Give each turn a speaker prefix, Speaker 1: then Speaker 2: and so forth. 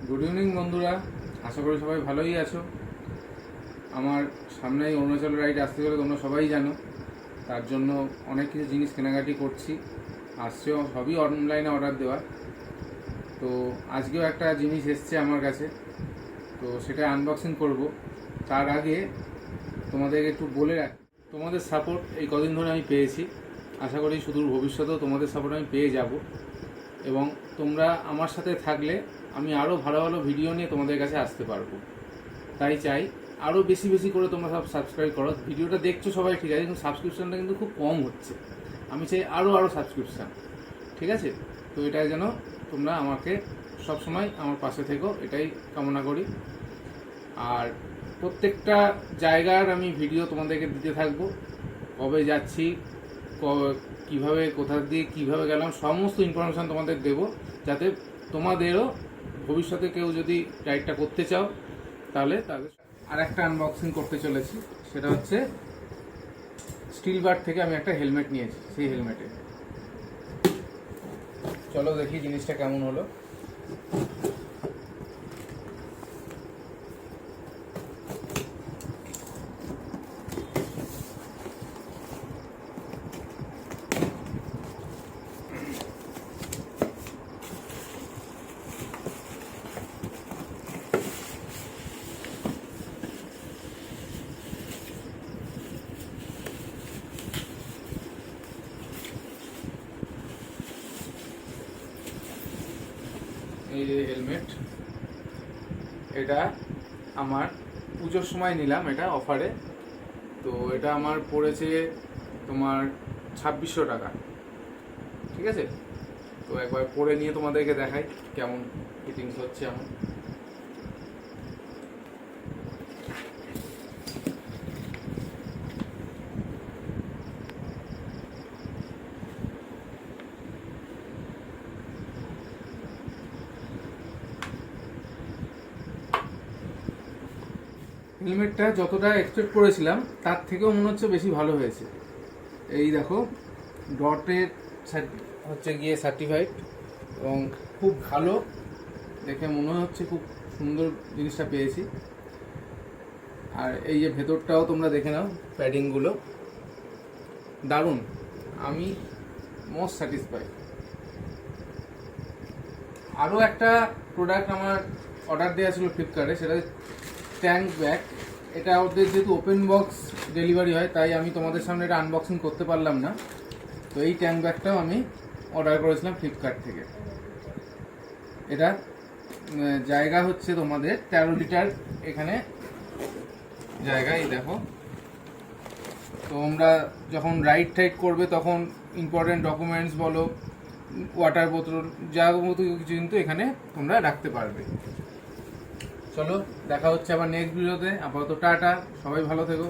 Speaker 1: Good evening বন্ধুরা, আশা করি সবাই ভালোই আছো। আমার সামনেই অরুণাচল রাইড আসতে গেলে তোমরা সবাই জানো, তার জন্য অনেক কিছু জিনিস কেনাকাটি করছি। আসছেও সবই অনলাইনে অর্ডার দেওয়া। তো আজকেও একটা জিনিস এসছে আমার কাছে, তো সেটা আনবক্সিং করব। তার আগে তোমাদের একটু বলে রাখি, তোমাদের সাপোর্ট এই কদিন ধরে আমি পেয়েছি, আশা করি সুদূর ভবিষ্যতেও তোমাদের সাপোর্ট আমি পেয়ে যাব। এবং তোমরা আমার সাথে থাকলে আমি আরও ভালো ভালো ভিডিও নিয়ে তোমাদের কাছে আসতে পারবো। তাই চাই আরও বেশি বেশি করে তোমরা সব সাবস্ক্রাইব করো। ভিডিওটা দেখছো সবাই ঠিক আছে, কিন্তু সাবস্ক্রিপশানটা কিন্তু খুব কম হচ্ছে। আমি চাই আরও সাবস্ক্রিপশান, ঠিক আছে? তো এটাই যেন তোমরা আমাকে সবসময় আমার পাশে থেকো, এটাই কামনা করি। আর প্রত্যেকটা জায়গার আমি ভিডিও তোমাদেরকে দিতে থাকবো, কবে যাচ্ছি, কীভাবে, কোথা দিয়ে কীভাবে গেলাম, সমস্ত ইনফরমেশান তোমাদের দেবো, যাতে তোমাদেরও ভবিষ্যতে কেউ যদি রাইডটা করতে চাও তাহলে তাদের। আর একটা আনবক্সিং করতে চলেছি, সেটা হচ্ছে স্টিল বার্ড থেকে আমি একটা হেলমেট নিয়েছি। সেই হেলমেটে চলো দেখি জিনিসটা কেমন হলো। এই যে হেলমেট, এটা আমার পুজোর সময় নিলাম, এটা অফারে। তো এটা আমার পড়েছে তোমার 2600 টাকা, ঠিক আছে? তো একবার পরে নিয়ে তোমাদেরকে দেখাই কেমন ফিটিংস হচ্ছে আমার। হেলমেটটা যতটা এক্সপেক্ট করেছিলাম তার থেকেও মনে হচ্ছে বেশি ভালো হয়েছে। এই দেখো, ডটের হচ্ছে গিয়ে সার্টিফাইড, এবং খুব ভালো দেখে মনে হচ্ছে, খুব সুন্দর জিনিসটা পেয়েছি। আর এই যে ভেতরটাও তোমরা দেখে নাও, প্যাডিংগুলো দারুণ, আমি মোস্ট স্যাটিসফাইড। আরও একটা প্রোডাক্ট আমার অর্ডার দেওয়া ছিল ফ্লিপকার্টে, সেটা ট্যাঙ্ক ব্যাগ। এটা ওদের যেহেতু ওপেন বক্স ডেলিভারি হয়, তাই আমি তোমাদের সামনে এটা আনবক্সিং করতে পারলাম না। তো এই ট্যাঙ্ক ব্যাগটাও আমি অর্ডার করেছিলাম ফ্লিপকার্ট থেকে। এটা জায়গা হচ্ছে তোমাদের 13 লিটার এখানে জায়গায়, দেখো। তোমরা যখন রাইড টাইড করবে তখন ইম্পর্টেন্ট ডকুমেন্টস বলো, ওয়াটার বোতল, যা মতো কিছু কিন্তু এখানে তোমরা রাখতে পারবে। চলো দেখা হচ্ছে আবার নেক্সট ভিডিওতে। আপাতত টাটা, সবাই ভালো থেকো।